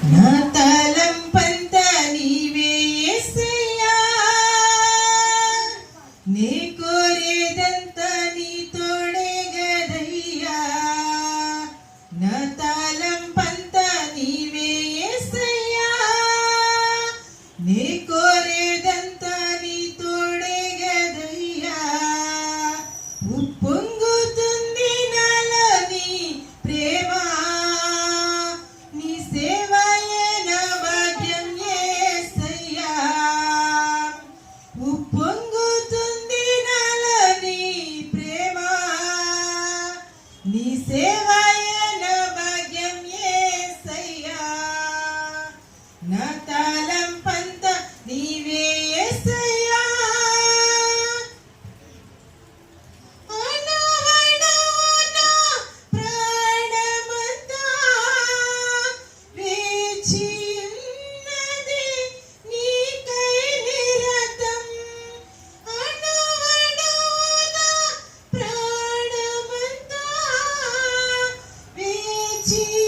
నా తలంపంతా నీవే యేసయ్యా, నీ కోరేదంతా నీ తోడే గదయ్యా. నా తలంపంతా నీవే యేసయ్యా, నీ కోరేదంతా నీ తోడే గదయ్యా. ఉప్పొంగుతుంది నాలో నీ ప్రేమ, నీ సేవయే నా భాగ్యం యేసయ్యా. ఉప్పొంగుతుంది నాలో నీ ప్రేమ, నీ సేవయే నా భాగ్యం యేసయ్యా. నా తలంపంతా నీవే యేసయ్యా, అణువణువున ప్రాణమంతా వేచియున్నది నీకై నిరతం. అణువణువున ప్రాణమంతా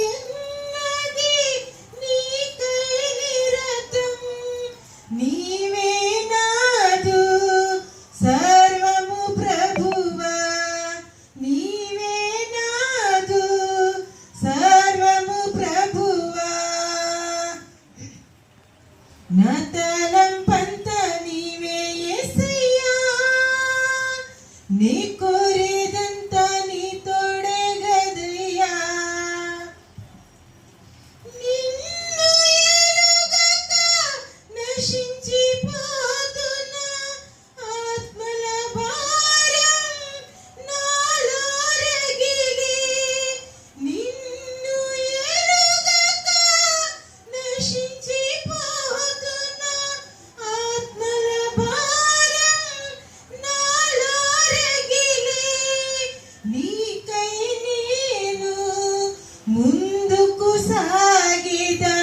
వేచియున్నది నీకై నిరతం. నీవే నాదు సర్వము ప్రభువా, నీవే నాదు సర్వము ప్రభువా. నా తలంపంతా నీవే యేసయ్యా, నీ కోరేదంతా నీ తోడే గదయ్యా. నిన్ను ఎరుగక నశించిపోతున్న ఆత్మల భారం నాలో రగిలి. నిన్ను ఎరుగక నశించిపోతున్న ఆత్మల భారం నాలో రగిలి. నీకై నేను ముందుకు సాగిదా,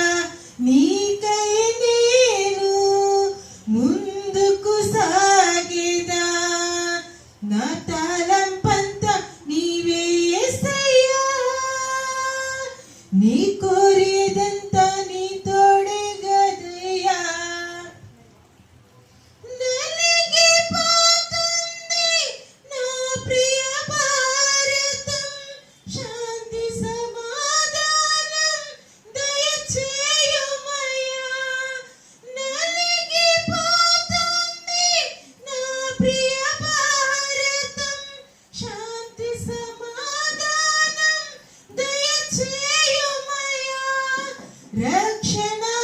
నీకై నేను ముందుకు సాగిదా. నా తలంపంతా నీవే యేసయ్యా, నీ కోరేదంతా నీ తోడే గదయ్యా. నలిగిపోతుంది నా ప్రియ భారతం, శాంతి సమాధానం దయచేయుమయ్యా. నలిగిపోతుంది నా ప్రియ భారతం, శాంతి సమాధానం దయచేయుమయ్యా.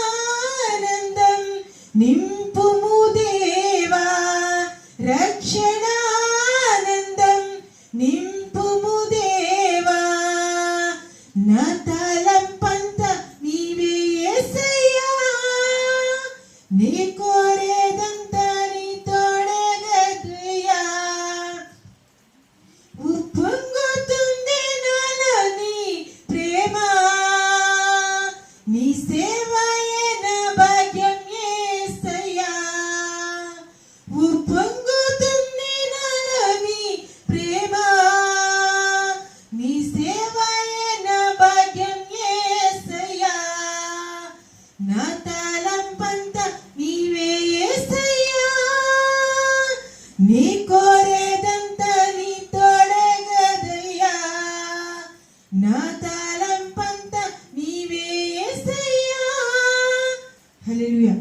రక్షణానందం నింపుము దేవా, రక్షణానందం నింపుము దేవా. నా తలంపంతా నీవే యేసయ్యా, నీ కోరేదంతా నీ తోడే గదయ్యా. ఉప్పొంగుతుంది నాలో నీ ప్రేమ, నీ సేవయే నా భాగ్యం యేసయ్యా. ఉప్పొంగుతుంది నాలో నీ ప్రేమ, నీ సేవయే నా భాగ్యం యేసయ్యా. నా తలంపంతా నీవే యేసయ్యా, నీ కోరేదంతా నీ తోడే గదయ్యా. నా తలంపంతా నీవే యేసయ్యా. హల్లెలూయా.